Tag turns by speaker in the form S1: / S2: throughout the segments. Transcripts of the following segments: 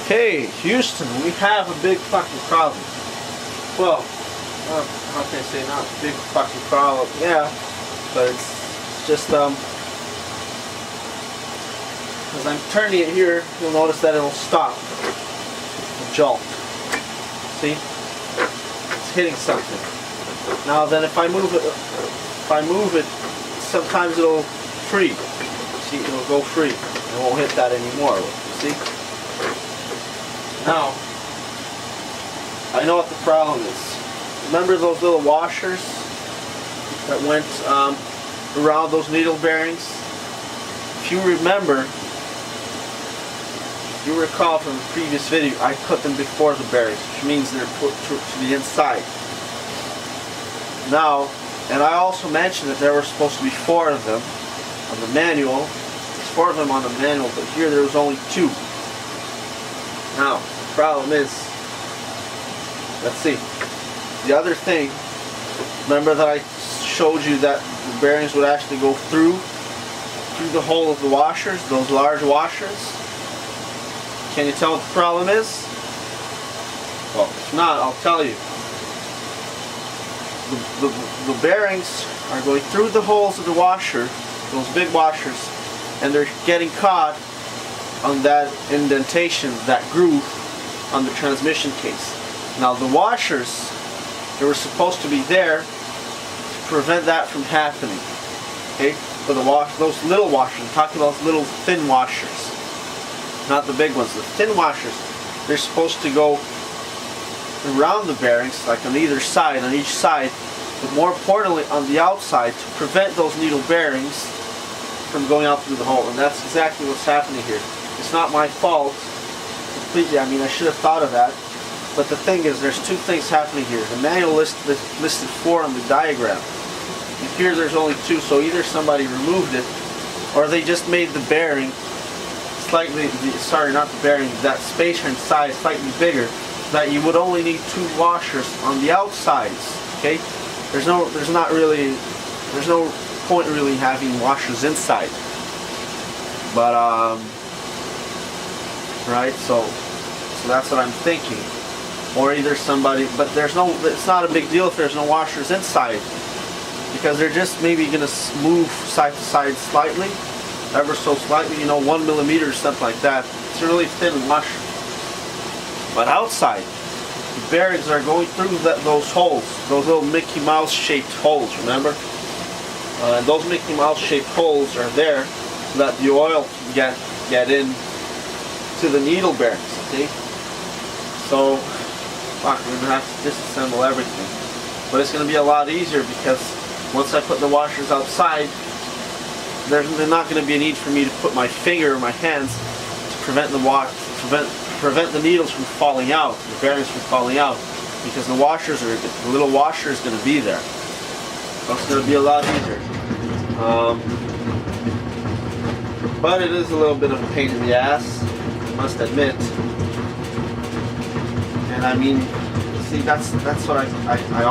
S1: Hey, Houston, we have a big fucking problem. Well, how can I say not a big fucking problem? Yeah, but it's just, as I'm turning it here, you'll notice that it'll stop. A jolt. See? It's hitting something. Now then if I move it, sometimes it'll free. See, it'll go free. It won't hit that anymore. You see? Now, I know what the problem is. Remember those little washers that went around those needle bearings? If you remember, if you recall from the previous video, I put them before the bearings, which means they're put to the inside. Now, and I also mentioned that there were supposed to be 4 of them on the manual. There's 4 of them on the manual, but here there was only 2. Now, the problem is, let's see, the other thing, remember that I showed you that the bearings would actually go through the hole of the washers, those large washers? Can you tell what the problem is? Well, if not, I'll tell you. The bearings are going through the holes of the washer, those big washers, and they're getting caught on that indentation, that groove on the transmission case. Now the washers, they were supposed to be there to prevent that from happening. Okay? For those little washers, I'm talking about those little thin washers, not the big ones. The thin washers, they're supposed to go around the bearings, like on either side, on each side, but more importantly on the outside to prevent those needle bearings from going out through the hole. And that's exactly what's happening here. It's not my fault completely. I mean, I should have thought of that. But the thing is, there's 2 things happening here. The manual listed 4 on the diagram. And here there's only 2, so either somebody removed it, or they just made the bearing slightly, sorry, not the bearing, that spacer inside slightly bigger, so that you would only need 2 washers on the outsides. Okay? There's no point really having washers inside. But right, so that's what I'm thinking. Or either somebody, but it's not a big deal if there's no washers inside, because they're just maybe going to move side to side slightly, ever so slightly, 1 millimeter or something like that. It's a really thin washer. But outside, the bearings are going through those holes, those little Mickey Mouse shaped holes, remember? And those Mickey Mouse shaped holes are there so that the oil can get in to the needle bearings, okay? So, fuck, we're going to have to disassemble everything. But it's going to be a lot easier because once I put the washers outside, there's not going to be a need for me to put my finger or my hands to prevent the needles from falling out, the bearings from falling out, because the little washer is going to be there. So it's going to be a lot easier. But it is a little bit of a pain in the ass, I must admit. And I mean, see, that's what I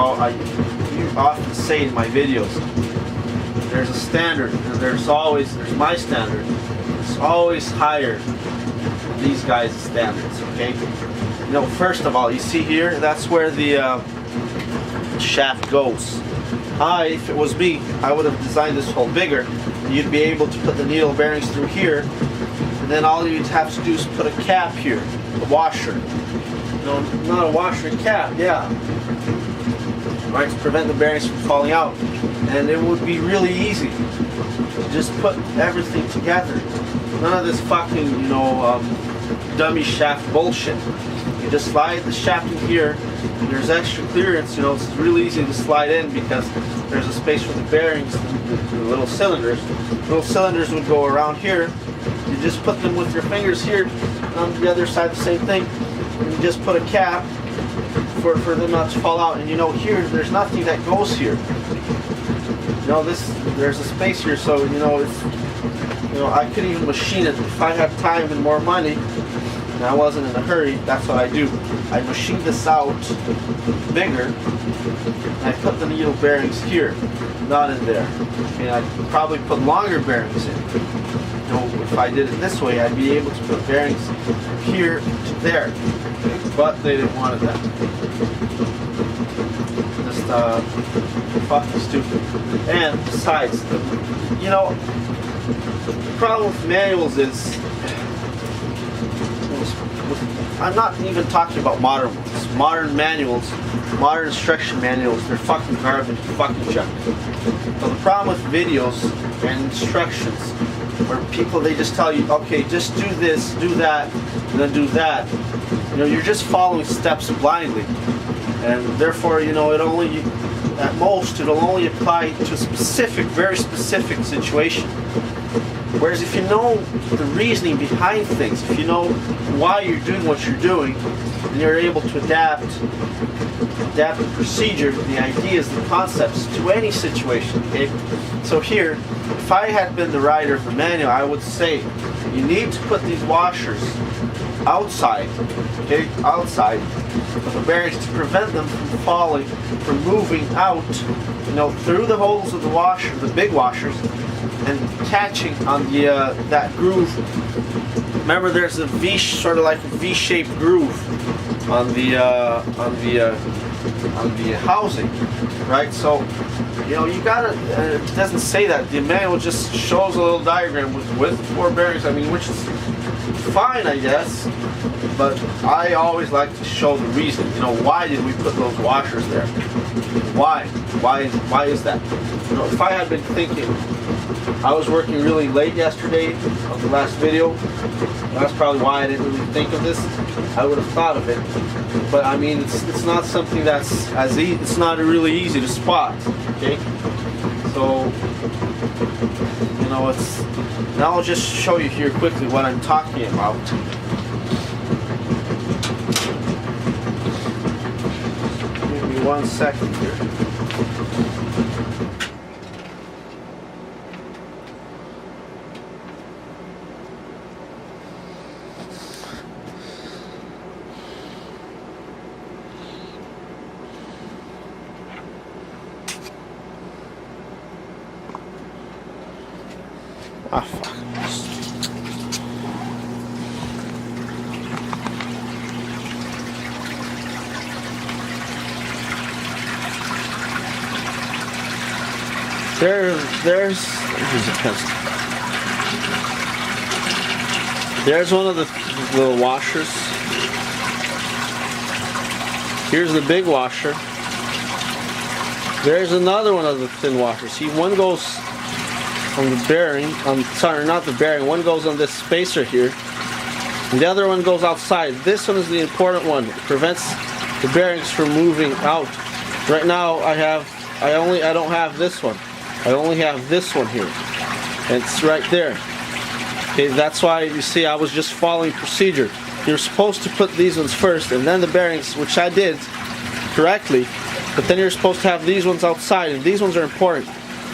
S1: often say in my videos. There's a standard, and there's my standard. It's always higher than these guys' standards, okay? First of all, you see here, that's where the shaft goes. If it was me, I would have designed this hole bigger. You'd be able to put the needle bearings through here, and then all you'd have to do is put a cap here, a washer. No, not a washer, a cap, yeah. Right, to prevent the bearings from falling out. And it would be really easy to just put everything together. None of this fucking, dummy shaft bullshit. You just slide the shaft in here, and there's extra clearance, it's really easy to slide in because there's a space for the bearings, the little cylinders. Little cylinders would go around here. You just put them with your fingers here, and on the other side the same thing. And you just put a cap for them not to fall out. And here, there's nothing that goes here. There's a space here, so I could even machine it if I had time and more money. And I wasn't in a hurry. That's what I do. I machine this out bigger, and I put the needle bearings here, not in there. And I probably put longer bearings in. You know, if I did it this way, I'd be able to put bearings here to there. But they didn't want it that. Just fucking stupid. And besides, you know, the problem with manuals is, I'm not even talking about modern ones. Modern manuals, modern instruction manuals, they're fucking garbage, fucking junk. But the problem with videos and instructions, where people, they just tell you, okay, just do this, do that, and then do that. You know, you're just following steps blindly. And therefore, you know, at most, it'll only apply to a specific, very specific situation. Whereas if you know the reasoning behind things, if you know why you're doing what you're doing, and you're able to adapt the procedure, the ideas, the concepts to any situation, okay? So here, if I had been the writer of the manual, I would say, you need to put these washers outside, okay, outside of the bearings to prevent them from falling, from moving out, you know, through the holes of the washer, the big washers, and catching on the that groove. Remember, there's a V, sort of like a V-shaped groove on the housing, right? So, you know, you gotta. It doesn't say that. The manual just shows a little diagram with 4 bearings. I mean, which is fine, I guess. But I always like to show the reason. You know, why did we put those washers there? Why? Why is that? You know, if I had been thinking, I was working really late yesterday on the last video. That's probably why I didn't really think of this. I would have thought of it, but I mean, it's not something that's as easy. It's not really easy to spot. Okay, so you know, it's. Now I'll just show you here quickly what I'm talking about. Give me 1 second here. Ah, fuck. There's one of the little washers. Here's the big washer. There's another one of the thin washers. See, one goes on the bearing, sorry, not the bearing, one goes on this spacer here, and the other one goes outside. This one is the important one. It prevents the bearings from moving out. Right now I don't have this one. I only have this one here. And it's right there. Okay, that's why you see I was just following procedure. You're supposed to put these ones first and then the bearings, which I did correctly, but then you're supposed to have these ones outside, and these ones are important.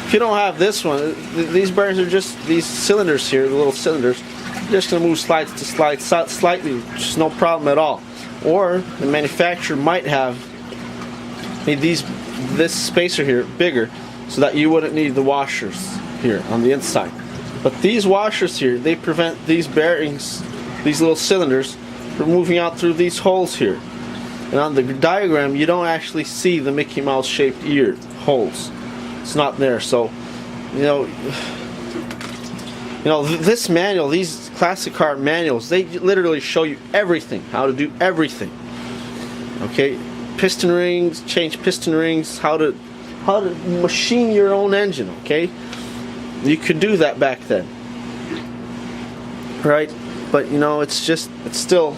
S1: If you don't have this one, these bearings are just these cylinders here, the little cylinders. You're just going to move slides to slides slightly, just no problem at all. Or the manufacturer might have made this spacer here bigger so that you wouldn't need the washers here on the inside. But these washers here, they prevent these bearings, these little cylinders, from moving out through these holes here. And on the diagram, you don't actually see the Mickey Mouse shaped ear holes. It's not there. So, you know, this manual, these classic car manuals, they literally show you everything, how to do everything. Okay, piston rings, change piston rings, how to machine your own engine. Okay, you could do that back then, right? But you know, it's still,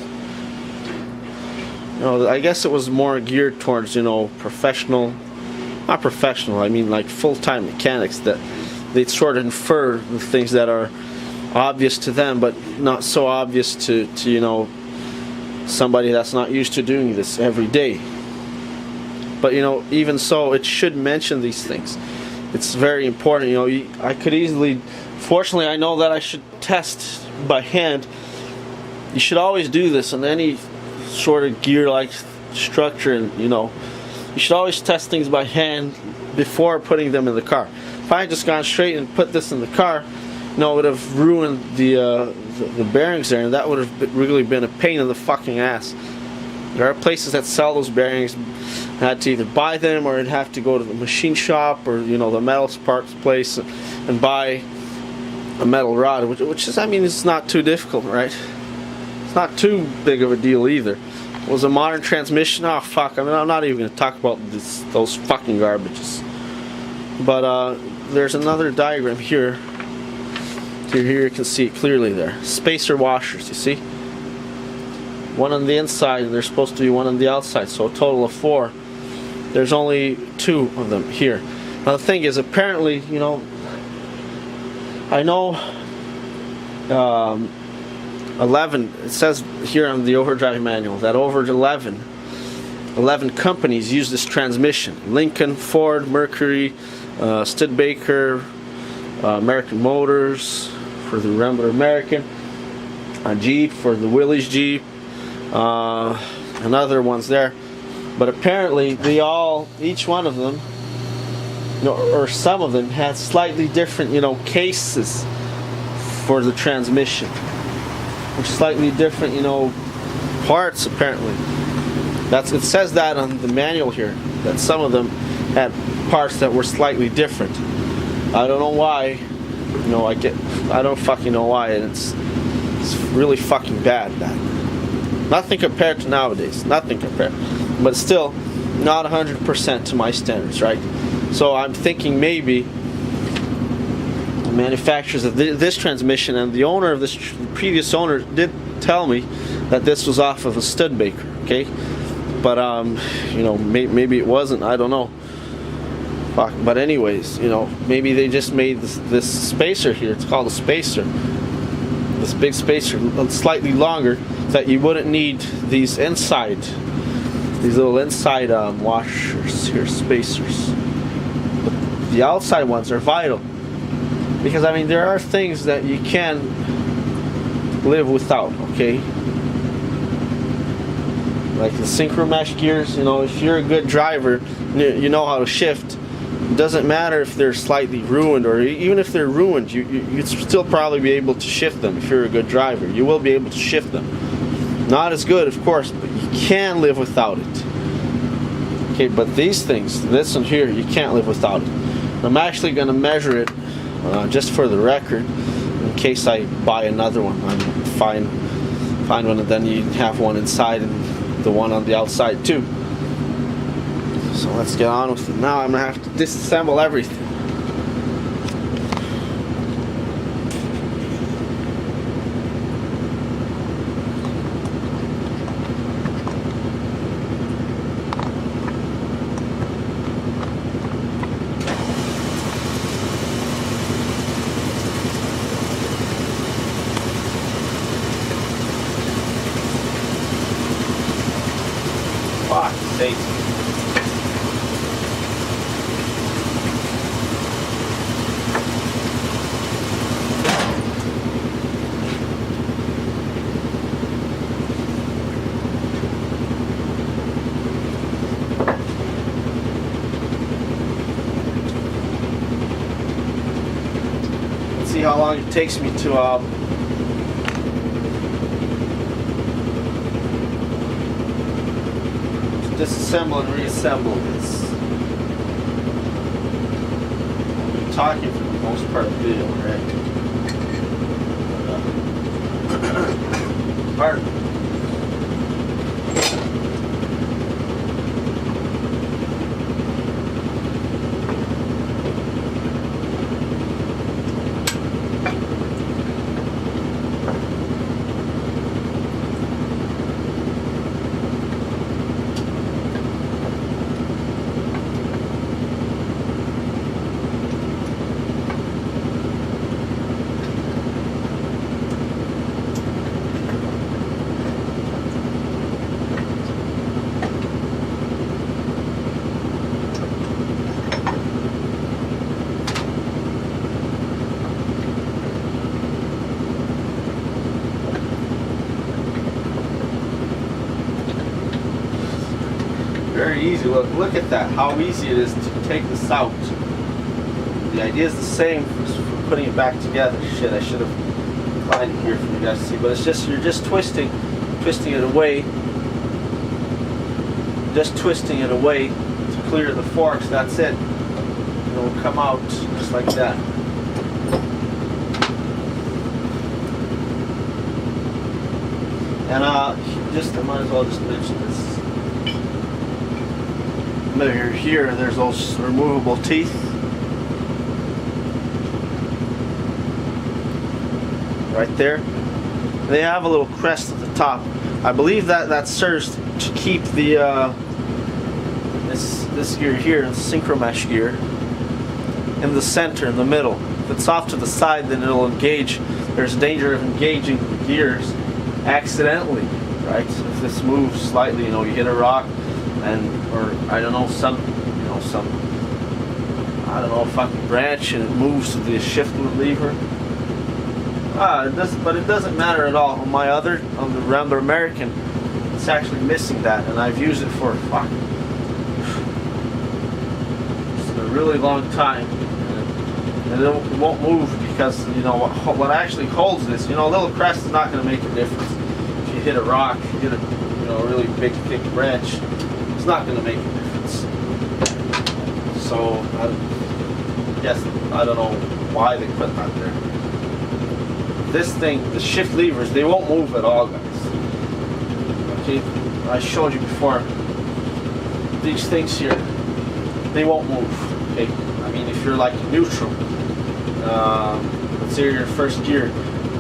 S1: you know, I guess it was more geared towards, you know, professional. Not professional, I mean like full-time mechanics, that they'd sort of infer the things that are obvious to them but not so obvious to you know, somebody that's not used to doing this every day. But you know, even so, it should mention these things. It's very important. You know, I could easily, fortunately I know that I should test by hand. You should always do this in any sort of gear-like structure, and you know, you should always test things by hand before putting them in the car. If I had just gone straight and put this in the car, it would have ruined the bearings there, and that would have really been a pain in the fucking ass. There are places that sell those bearings. I had to either buy them, or I'd have to go to the machine shop, or the metal parts place, and buy a metal rod, which is, I mean, it's not too difficult, right? It's not too big of a deal either. Was a modern transmission? Oh fuck! I mean, I'm not even going to talk about those fucking garbages. But there's another diagram here. Here you can see it clearly there. Spacer washers, you see? One on the inside, and there's supposed to be one on the outside, so a total of 4. There's only 2 of them here. Now the thing is, apparently, I know 11, it says here on the overdrive manual that over 11 companies use this transmission. Lincoln, Ford, Mercury, Studebaker, American Motors for the Rambler American, Jeep for the Willys Jeep, and other ones there. But apparently they each one of them, or some of them, had slightly different, cases for the transmission, or slightly different, parts apparently. It says that on the manual here, that some of them had parts that were slightly different. I don't know why. I don't fucking know why, and it's really fucking bad. Nothing compared to nowadays. Nothing compared, but still not 100% to my standards, right? So I'm thinking maybe the manufacturers of this transmission and the owner of this, previous owner, did tell me that this was off of a Studebaker, okay? But maybe it wasn't. I don't know. But anyways, maybe they just made this spacer here. It's called a spacer. This big spacer, slightly longer, so that you wouldn't need these little inside washers here, spacers. But the outside ones are vital, because I mean there are things that you can live without. Okay, like the synchro mesh gears. If you're a good driver, you know how to shift. It doesn't matter if they're slightly ruined, or even if they're ruined, you'd still probably be able to shift them. If you're a good driver, you will be able to shift them. Not as good, of course, but you can live without it. Okay, but these things, this one here, you can't live without it. I'm actually going to measure it just for the record, in case I buy another one. I'm find one, and then you have one inside and the one on the outside too. So let's get on with it. Now I'm going to have to disassemble everything. Fuck, sake. See how long it takes me to disassemble and reassemble this. I'm talking for the most part of the video, right? Pardon. Very easy. Look at that. How easy it is to take this out. The idea is the same putting it back together. Shit, I should have applied it here for you guys to see, but it's just, you're just twisting it away, just twisting it away to clear the forks. That's it. It will come out just like that. And I might as well just mention this. Here, there's those removable teeth. Right there. They have a little crest at the top. I believe that serves to keep the this gear here, the synchro mesh gear, in the center, in the middle. If it's off to the side, then it'll engage. There's a danger of engaging the gears accidentally, right? So if this moves slightly, you hit a rock, or I don't know, some fucking branch, and it moves to the shift lever. But it doesn't matter at all. On my other, on the Rambler American, it's actually missing that, and I've used it for a really long time, and it won't move because what actually holds this. A little crest is not going to make a difference. If you hit a rock, you hit a really big thick branch, it's not going to make a difference. So I guess I don't know why they put that there. This thing, the shift levers, they won't move at all, guys. Okay, I showed you before. These things here, they won't move. Okay, I mean, if you're like neutral, let's say you're in first gear,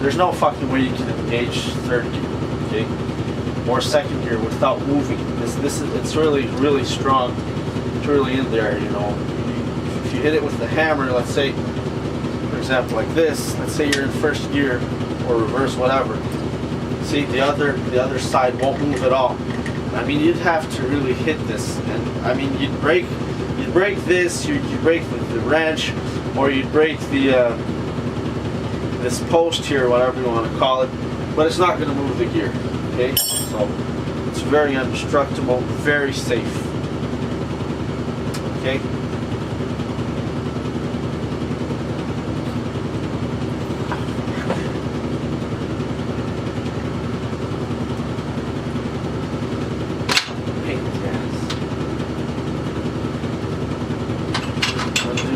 S1: there's no fucking way you can engage third gear, okay, or second gear without moving. It's really strong. It's really in there, If you hit it with the hammer, let's say, for example, like this. Let's say you're in first gear or reverse, whatever. See, the other side won't move at all. I mean, you'd have to really hit this, and I mean, you'd break this, you'd break the wrench, or you'd break the this post here, whatever you want to call it. But it's not going to move the gear. Okay, so it's very indestructible, very safe. Okay.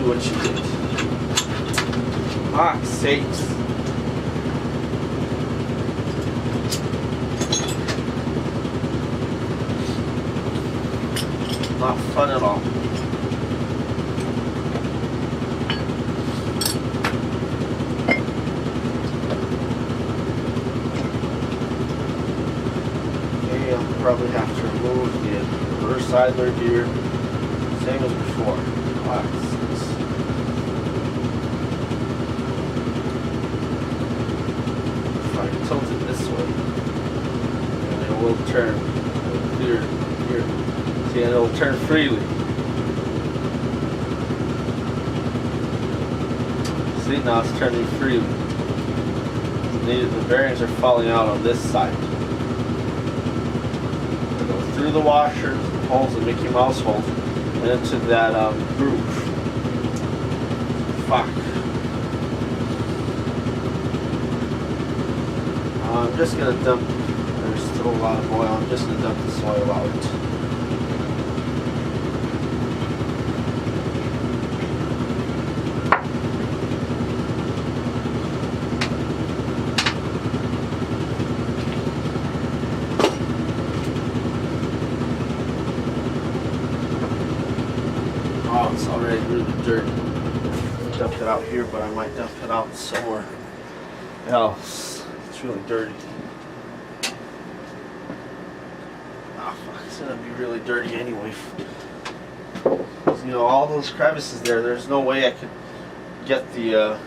S1: What you did. Ah, sakes. Not fun at all. Okay, I'll probably have to remove the reverse idler gear, same as before. Tilt it this way, and it will turn clear here. See, and it will turn freely. See, now it's turning freely. The bearings are falling out on this side. They go through the washer, holes, the Mickey Mouse holes, and into that groove. Fuck. I'm just going to dump, there's still a lot of oil, I'm just going to dump this oil out. Oh, it's already really dirty. Dump it out here, but I might dump it out somewhere else. It's really dirty. Oh fuck, it's gonna be really dirty anyway. All those crevices there, there's no way I could get the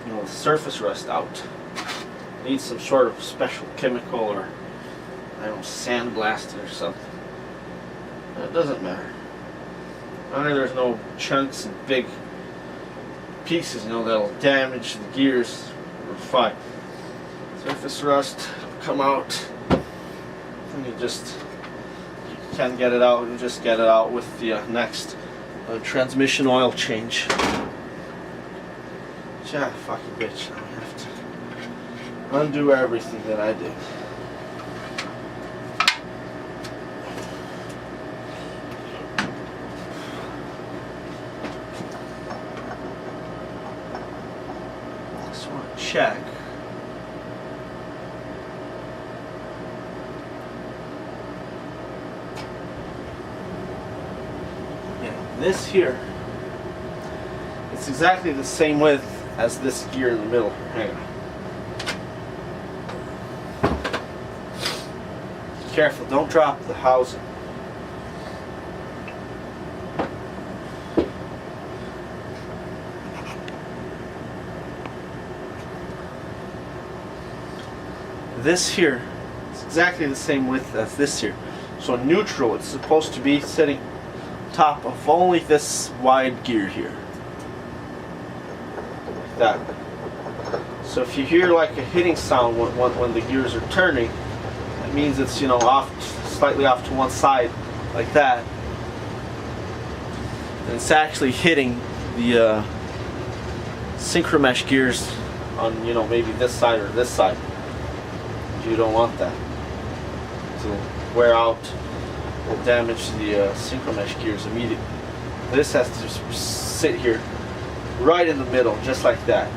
S1: the surface rust out. Need some sort of special chemical, or I don't know, sandblast it or something. But it doesn't matter. I mean, there's no chunks and big pieces, that'll damage the gears. We're fine. Surface rust will come out, and you can't get it out. You just get it out with the next transmission oil change. Ah, fucking bitch. I have to undo everything that I did. Just want to check. This here, it's exactly the same width as this gear in the middle. Hang on. Careful, don't drop the housing. This here is exactly the same width as this here. So neutral, it's supposed to be sitting top of only this wide gear here, like that. So if you hear like a hitting sound when the gears are turning, that means it's, you know, off, slightly off to one side, like that. And it's actually hitting the synchromesh gears on, you know, maybe this side or this side. You don't want that to wear out. Will damage the synchromesh gears immediately. This has to just sit here right in the middle, just like that.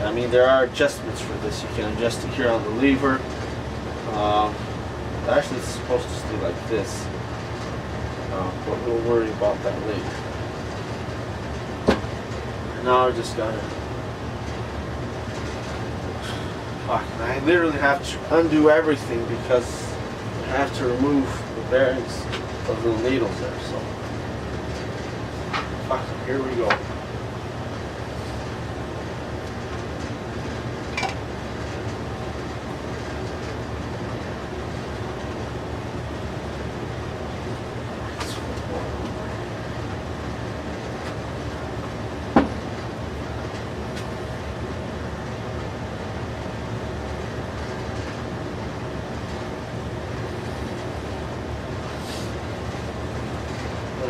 S1: I mean, there are adjustments for this. You can adjust it here on the lever. Actually, it's supposed to stay like this, but we'll worry about that later. Now I just gotta. I literally have to undo everything because I have to remove the bearings of the little needles there. So, here we go.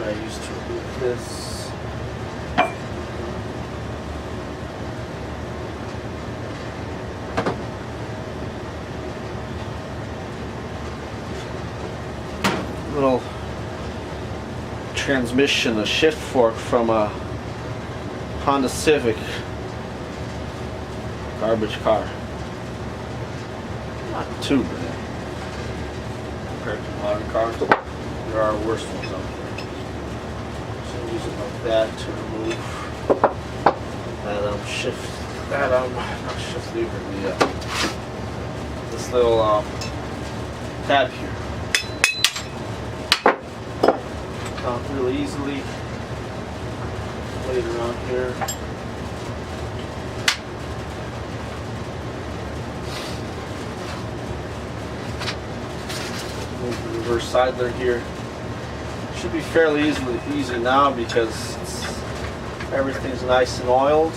S1: I used to remove this. Little transmission, a shift fork from a Honda Civic garbage car. Not too bad compared to modern cars. There are worse ones out there. Use it like that to remove that shift, that not shift lever, this little tab here. Out really easily. Later on here. Move the reverse sidler here. Should be fairly easy now because everything's nice and oiled.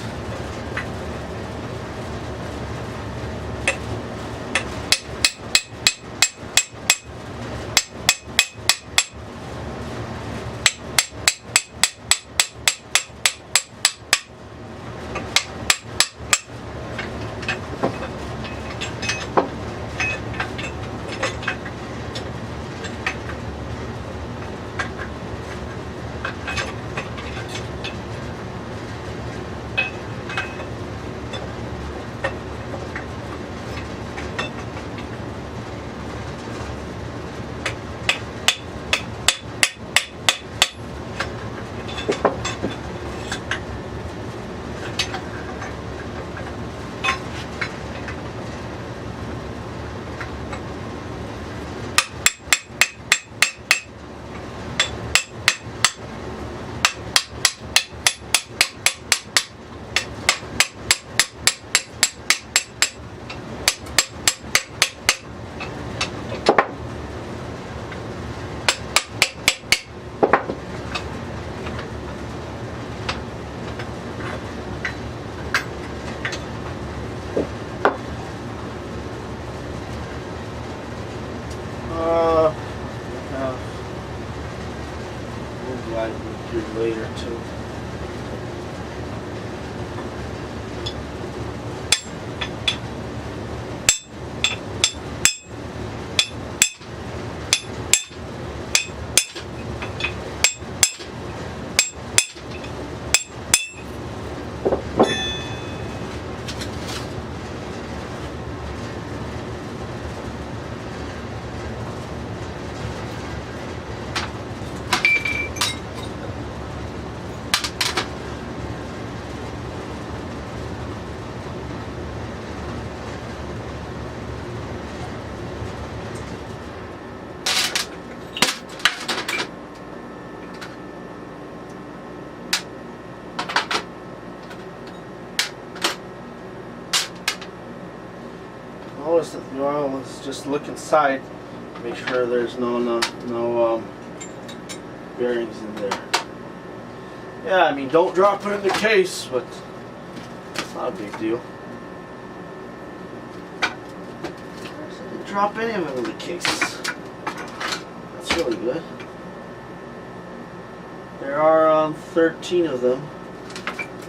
S1: Always you always just look inside, make sure there's no bearings in there. Yeah, I mean, don't drop it in the case, but it's not a big deal. Didn't drop any of them in the case. That's really good. There are 13 of them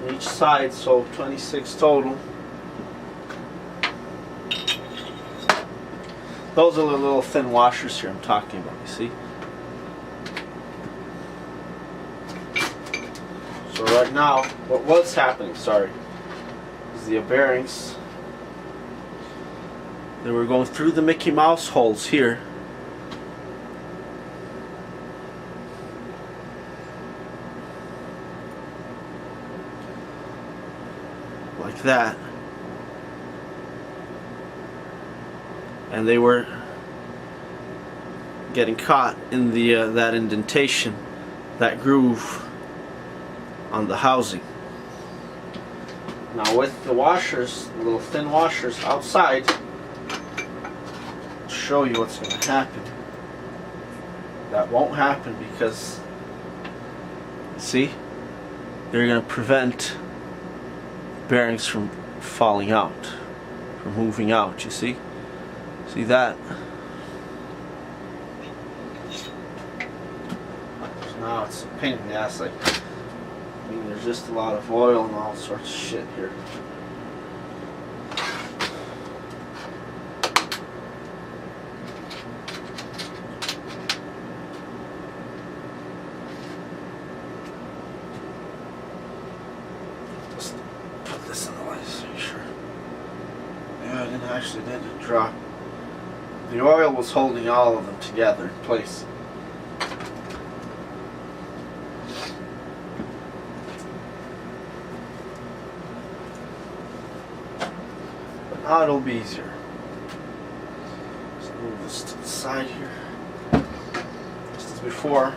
S1: on each side, so 26 total. Those are the little thin washers here I'm talking about, you see? So right now, what was happening, is the bearings, they were going through the Mickey Mouse holes here. Like that. And they were getting caught in the that indentation, that groove on the housing. Now with the washers, the little thin washers outside, I'll show you what's going to happen. That won't happen because, see, they're going to prevent bearings from falling out, from moving out, you see? See that? So now it's a pain in the ass. Like, I mean, there's just a lot of oil and all sorts of shit here. Just put this in the way so you're sure. Yeah, I didn't drop. The oil was holding all of them together in place. But now it'll be easier. Let's move this to the side here. Just as before,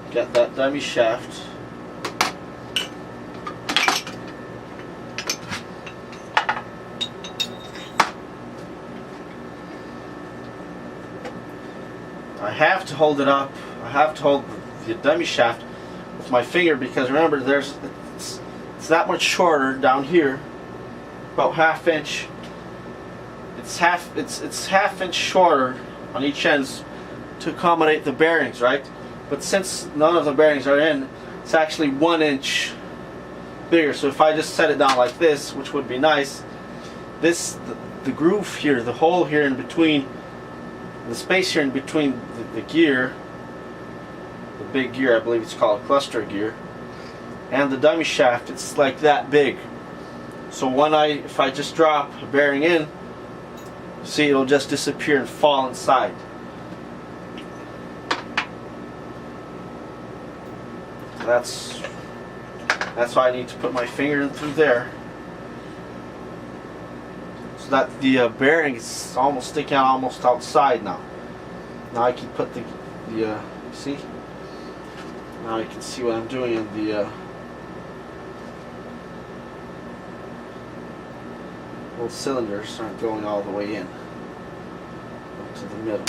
S1: get that dummy shaft. I have to hold it up. I have to hold the dummy shaft with my finger because remember, it's that much shorter down here, about ½ inch. It's half inch shorter on each end to accommodate the bearings, right? But since none of the bearings are in, it's actually 1 inch bigger. So if I just set it down like this, which would be nice, the groove here, the hole here in between. The space here in between the gear, the big gear, I believe it's called a cluster gear, and the dummy shaft, it's like that big. So if I just drop a bearing in, see, it'll just disappear and fall inside. So that's why I need to put my finger in through there. So that the bearing is almost sticking out almost outside now. Now I can put see? Now you can see what I'm doing in the little cylinders aren't going all the way in to the middle.